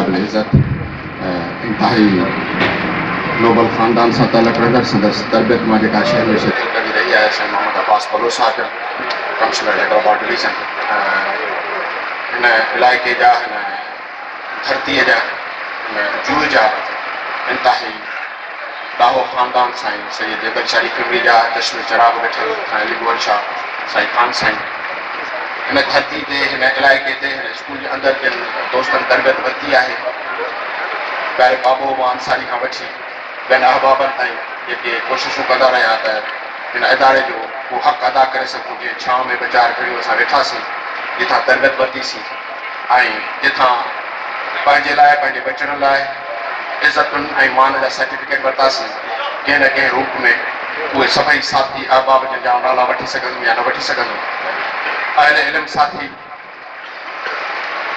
काबिल इज़्ज़त इंतहाई नोबल ख़ानदान से ताल्लुक़ रखंदड़ संदसि तरबियत में जेका शहर में शिरकत करी रही है साईं मोहम्मद अब्बास बलोच साहब काउंसिलर हैदराबाद डिवीज़न इन इलाइक़े जा हिन धरतीअ जा जूह जा इंतहाई ॾाहो ख़ानदान साईं सैयद जगत शरीफ फिमरी जा चश्मे चराग वेठल साईं अली शाह साईं खान साईं हिन धरती ते हिन इलाइक़े ते हिन स्कूल जे अंदरि जिन दोस्तनि तरबियत वरिती आहे पहिरें बाबो अंसारी खां वठी ॿियनि अहबाबनि ताईं जेके कोशिशूं कंदा रहिया त हिन इदारे जो उहो हक़ अदा करे सघूं जीअं छांव में वीचार करियूं असां वेठासीं जिथां तरबियत वरितीसीं ऐं जिथां पंहिंजे लाइ पंहिंजे बचनि लाइ इज़तुनि ऐं मान जा सर्टिफिकेट वरितासीं कंहिं न कंहिं रूप में उहे सभई साथी अहबाब जिन जा नाला वठी सघंदुमि या न वठी सघंदुमि अहिल इल्म साथी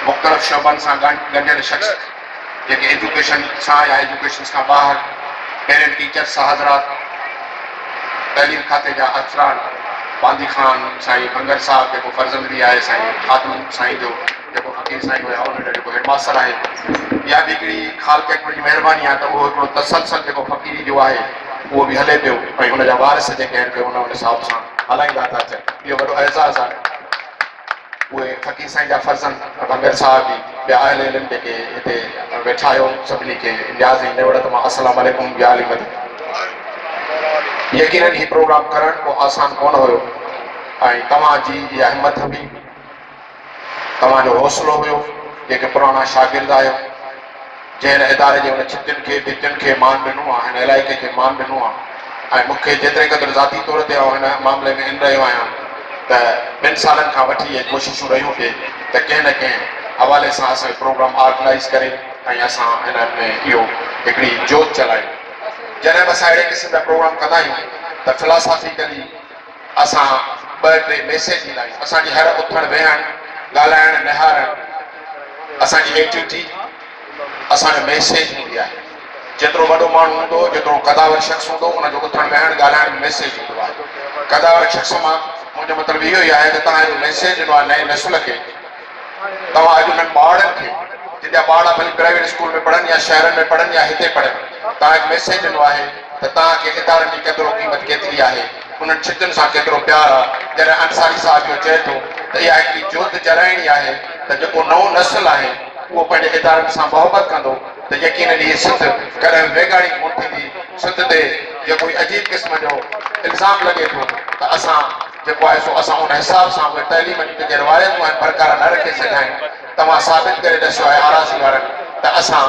मुख़्तलिफ़ शोबनि सां गंढियल शख़्स जेके एजुकेशन सां या एजुकेशन खां ॿाहिरि पेरेंट टीचर सां हज़रात तइलीम खाते जा अफ़सरान बांदी ख़ान साईं बंगर साहब जेको फर्ज़ंद बि आहे साईं खातून साईं जो जेको फ़क़ीर साईं हुया उन जो जेको हेडमास्टर आहे इहा बि हिकिड़ी ख़ाल जी महिरबानी आहे त उहो हिकिड़ो तसलसल जेको फ़क़ीरी जो आहे उहो बि हले पियो ऐं हुनजा वारिस जेके आहिनि पियो उन हिसाब सां हलाईंदा था अचनि इहो वॾो एज़ाज़ आहे उहे फ़क़ीर साईं जा फर्ज़ंद बंगर साहब बि ॿिया अहल इल्म जेके हिते वेठा आहियो सभिनी खे न्याज़ ऐं नेवड़त मां अस्सलाम वालेकुम या अली मदद यकीनन ही प्रोग्राम करण को आसान कोन हुयो ऐं तव्हांजी इहा हिमत हुई तव्हांजो हौसलो हुयो जेके पुराणा शागिर्द आहियो जंहिं इदारे जे हुन छितियुनि खे भितियुनि खे मान ॾिनो आहे हिन इलाइक़े खे मान ॾिनो आहे ऐं मूंखे जेतिरे क़दुरु ज़ाती तौर ते हिन मामले में इन रहियो आहियां त 2 सालनि खां वठी इहे कोशिशूं रहियूं पिए त कंहिं न कंहिं हवाले सां असां प्रोग्राम ऑर्गेनाइज़ करे ऐं असां हिन में इहो हिकिड़ी जोत चलायूं जॾहिं बि असां अहिड़े क़िस्म जा प्रोग्राम कंदा आहियूं त फिलासॉफिकली असां 2-3 मैसेज ॾींदा आहियूं असांजी हर उथणु वेहणु ॻाल्हाइणु निहारणु असांजी एक्टिविटी असांजो मैसेज हूंदी आहे जेतिरो वॾो माण्हू हूंदो जेतिरो कदावर शख़्स हूंदो उनजो उथणु वेहणु ॻाल्हाइणु मैसेज हूंदो आहे कदावर शख़्स मां मुंहिंजो मतिलबु इहो ई आहे त तव्हांजो मैसेज ॾिनो आहे नए नस्ल खे तव्हां अॼु उन्हनि ॿारनि खे जिते ॿार भली प्राइवेट स्कूल में पढ़नि या शहरनि में पढ़नि या हिते पढ़नि तव्हां मैसेज ॾिनो आहे त तव्हांखे इदारनि जी केतिरो क़ीमत केतिरी आहे उन्हनि छितियुनि सां केतिरो प्यारु आहे जॾहिं अंसारी साहिब इहो चए थो त इहा हिकिड़ी जोत जलाइणी आहे त जेको नओं नस्ल आहे उहो पंहिंजे इदारनि सां मोहबत कंदो त यकीनन इहे सिंध कॾहिं वेगाड़ी कोन थींदी सिंध ते जेको अजीब क़िस्म जो इल्ज़ाम लॻे थो त असां जेको आहे सो असां उन हिसाब सां उहे तइलीम जी जेके रिवायतूं आहिनि बरक़रार न रखे सघिया आहिनि तव्हां साबित करे ॾसियो आहे आराज़ी वारनि त असां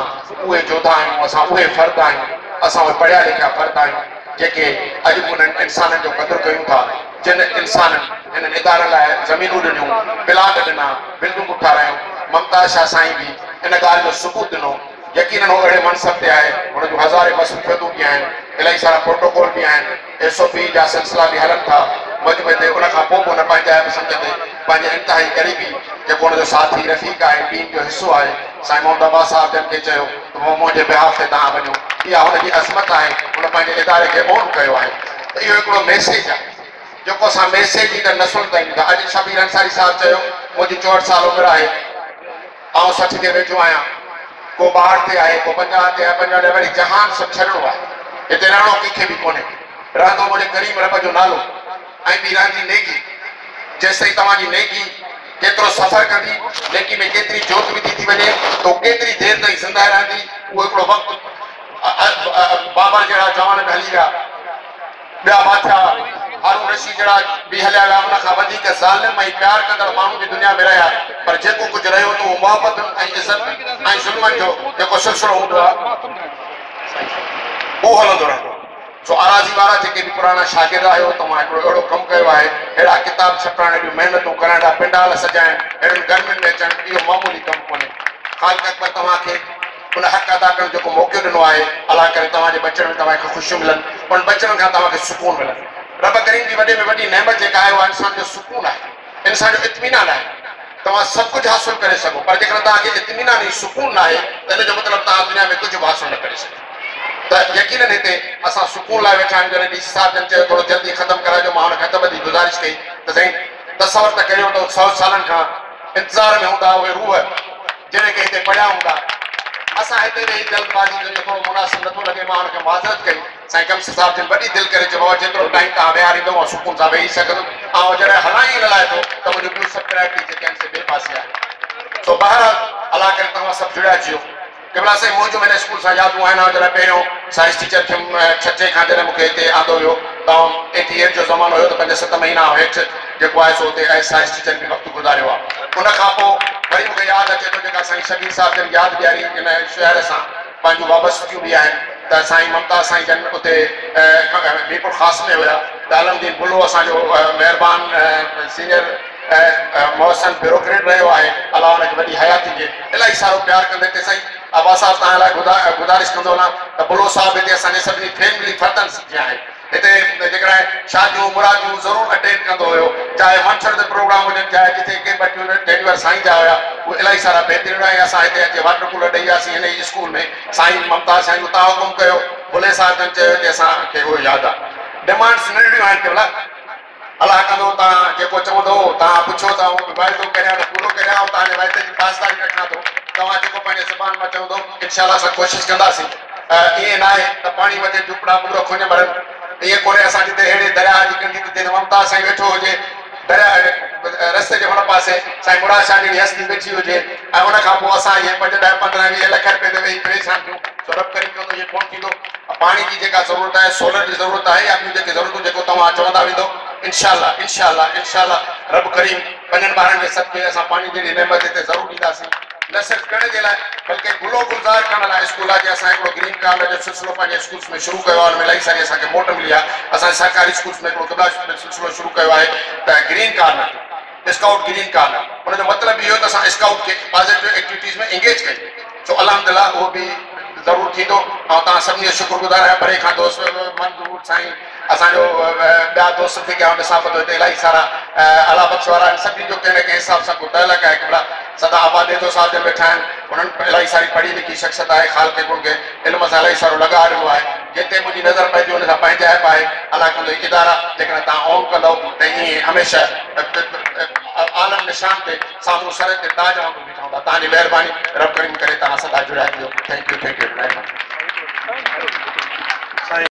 उहे जोधा आहियूं असां उहे फ़र्द आहियूं असां उहे पढ़िया लिखिया फ़र्द आहियूं जेके अॼु उन्हनि इंसाननि जो क़दुरु कयूं था जिन इंसाननि हिननि इदारनि लाइ ज़मीनूं ॾिनियूं प्लाट ॾिना बिल्डिंगूं ठारायूं मुमताज़ शाह साईं बि इन ॻाल्हि जो सबूत ॾिनो यकीनन उहो अहिड़े मनसब ते आहे हुन जूं हज़ारे मसरूफ़ियतूं बि आहिनि इलाही सारा प्रोटोकॉल बि आहिनि SOP जा सिलसिला बि हलनि था मजमे ते उन खां पोइ बि हुन पंहिंजा सम्झंदे पंहिंजे इंतिहाई क़रीबी जेको हुनजो साथी रफ़ीक आहे टीम जो हिसो आहे साईं मोहम्मद अब्बास साहब जन खे चयो त मुंहिंजे बिहाफ ते तव्हां वञो इहा हुनजी अज़मत आहे हुन पंहिंजे इदारे खे ऑन कयो आहे त इहो हिकिड़ो मैसेज आहे जेको असां मैसेज जी त नसुल ताईं ॾींदा अॼु शबीर अंसारी साहिबु चयो मुंहिंजी 64 साल उमिरि आहे आउं 60 ते वेठो आहियां को 62 ते आहे को 50 ते आहे 50 वरी जहान सभु छॾिणो आहे हिते रहणो कंहिंखे बि कोन्हे रहंदो मुंहिंजे करीम रब जो नालो ऐं ॿी रहंदी नेकी जेसिताईं तव्हांजी नेकी केतिरो सफ़र कंदी नेकी में केतिरी जोत विधी थी वञे तो केतिरी देरि ताईं ज़िंदा रहंदी उहो हिकिड़ो वक़्तु बाबर जहिड़ा जवान बि हली विया ॿिया बादशाह हारून रशीद जहिड़ा बि हलिया विया उन खां वधीक ज़ालिम ऐं प्यार कंदड़ माण्हू बि दुनिया में रहिया पर जेको कुझु रहियो त उहो मोहबत ऐं इज़त ऐं ज़ुल्मनि जो जेको सिलसिलो हूंदो आहे उहो हलंदो रहंदो सो आराज़ी वारा जेके बि पुराणा शागिर्द आहियो तव्हां हिकिड़ो अहिड़ो कमु कयो आहे अहिड़ा किताब छपाइण अहिड़ियूं महिनतूं करण अहिड़ा पिंडाल सजाइण अहिड़ियुनि गर्मियुनि में अचणु इहो मामूली कमु कोन्हे ख़ालिक़ अकबर तव्हांखे उन हक़ अदा करण जेको मौक़ो ॾिनो आहे अलाह करे तव्हांजे बचड़नि में तव्हांखे ख़ुशियूं मिलनि उन बचड़नि खां तव्हांखे सुकून मिलनि रब करीम जी वॾे में वॾी नेमत जेका आहे उहा इंसान जो सुकून आहे इंसान जो इत्मीनान आहे तव्हां सभु कुझु हासिलु करे सघो पर जेकॾहिं तव्हांखे इत्मीनान ऐं सुकून न आहे त इन जो मतिलबु तव्हां दुनिया में कुझु बि हासिलु न करे सघो त यकीनन हिते असां सुकून लाइ वेठा आहियूं जॾहिं DC साहिब जन चयो थोरो जल्दी ख़तमु कराइजो मां हुनखे हथ ॿधी गुज़ारिश कई त साईं तसवर त करियो त 100 सालनि खां इंतज़ार में हूंदा उहे रूह जॾहिं के हिते पढ़िया हूंदा असां हिते वेही जल्दबाज़ी जो जेको मुनासिब नथो लॻे मां हुनखे माज़रत कई साईं कमसिर साहिब जन वॾी दिलि करे चयो जेतिरो टाइम तव्हां विहारींदो मां सुकून सां वेही सघंदुमि ऐं जॾहिं हलां ई न लाइ थो त मुंहिंजो ॿियूं सभु प्रायोरिटी जेके आहिनि से ॿिए पासे आहे सो बहरहाल अलाह करे तव्हां सभु जुड़िया अचियो केवल साईं मुंहिंजो मैंने स्कूल सां यादूं आहिनि जॾहिं पहिरियों साइंस टीचर खे छठे खां जॾहिं मूंखे हिते आंदो हुयो त 88 जो ज़मानो हुयो त 5-7 महीना हेठि जेको आहे सो हुते साइंस टीचर बि वक़्तु गुज़ारियो आहे उन खां पोइ वरी मूंखे यादि अचे थो जेका साईं शबीर साहिब जन यादि ॾियारी इन शहर सां पंहिंजूं वाबस्तगियूं बि आहिनि त साईं ममता साईं जन उते मीरपुर ख़ासि में हुया त अलमदीन बुलो असांजो महिरबानी सीनियर मोहसन ब्यूरोक्रेट रहियो आहे अलाह हुनखे वॾी हयाती ॾिए इलाही सारो प्यारु कंदे हिते साईं आबा साहिब तव्हां लाइ गुज़ारिश कंदो वञा त बुलो साहिब हिते असांजे सभिनी फैमिली फर्दनि जी आहे हिते जेकॾहिं शादियूं मुरादियूं ज़रूरु अटेंड कंदो हुयो चाहे मंछर ते प्रोग्राम हुजनि चाहे जिते के ॿ डेलीवर साईं जा हुया उहे इलाही सारा बहितरीन ऐं असां हिते अची वाटर कूलर ॾेई वियासीं हिन ई स्कूल में साईं ममता साईं उतां हुकुम कयो बुले साहिब जन चयो की असांखे उहो यादि आहे डिमांड्स नंढियूं आहिनि केवल अलाह कंदो तव्हां जेको चवंदो तव्हां पुछो त वाइदो करियां त पूरो करियां ऐं तव्हांजे वाइदे जी पासदारी रखां थो तव्हां जेको पंहिंजे ज़बान मां चवंदो इनशाला असां कोशिशि कंदासीं ईअं न आहे त पाणी वधे झुपड़ा पूरो खुंज भरनि ईअं कोन्हे असां जिते अहिड़े दरिया जी कंदी जिते ममता साईं वेठो हुजे दरिया रस्ते जे हुन पासे साईं मुराद शाह जहिड़ी हस्ती वेठी हुजे ऐं उन खां पोइ असां इहे 5, 10, 15, 20 लख रुपए ते वेही परेशान थियूं सो रब करे कंदो इहो कोन थींदो पाणी जी जेका ज़रूरत आहे सोलर जी ज़रूरत आहे या ॿियूं जेके ज़रूरतूं जेको तव्हां चवंदा वेंदो इनशाला इनशाला इनशाला रब करीम 5 ॿारनि जे सदके असां पाणी जहिड़ी नेमत हिते ज़रूरु ॾींदासीं न सिर्फ़ु पिण जे लाइ बल्कि गुलो गुलज़ार करण लाइ स्कूल आहे असां हिकिड़ो ग्रीन कार्ड जो सिलसिलो पंहिंजे स्कूल्स में शुरू कयो आहे हुन में इलाही सारी असांखे मोट मिली आहे असांजे सरकारी स्कूल्स में हिकिड़ो क़िबला सिलसिलो शुरू कयो आहे त green card scout green card हुनजो मतिलबु इहो त असां स्काउट खे पॉज़िटिव एक्टिविटीज़ में इंगेज कयूं सो अल्हम्दुलिल्लाह उहो बि ज़रूरु थींदो ऐं तव्हां सभिनी जो शुक्रगुज़ार आहियां परे खां दोस्त मंजूर साईं असांजो ॿिया दोस्त थी कया ॾिसां पियो हिते इलाही सारा अला बख़्श वारा आहिनि सभिनी जो कंहिं न कंहिं हिसाब सां को तहलक आहे केवल सदा आबादे जो साहिब जन वेठा आहिनि उन्हनि इलाही सारी पढ़ी लिखी शख़्सियत आहे ख़ाल खे गुण खे इल्म सां इलाही सारो लॻाउ ॾिनो आहे जिते मुंहिंजी नज़र पइजी हुन सां पंहिंजे ऐप आहे अलाह कंदो इदारा जेकॾहिं तव्हां ऑन कंदव त ईअं हमेशह आलम निशान ते साम्हूं सर ते ताज वांगुरु बीठा हूंदा तव्हांजी महिरबानी रब करीम करे तव्हां सदा जुड़िया थियो थैंक यू महिरबानी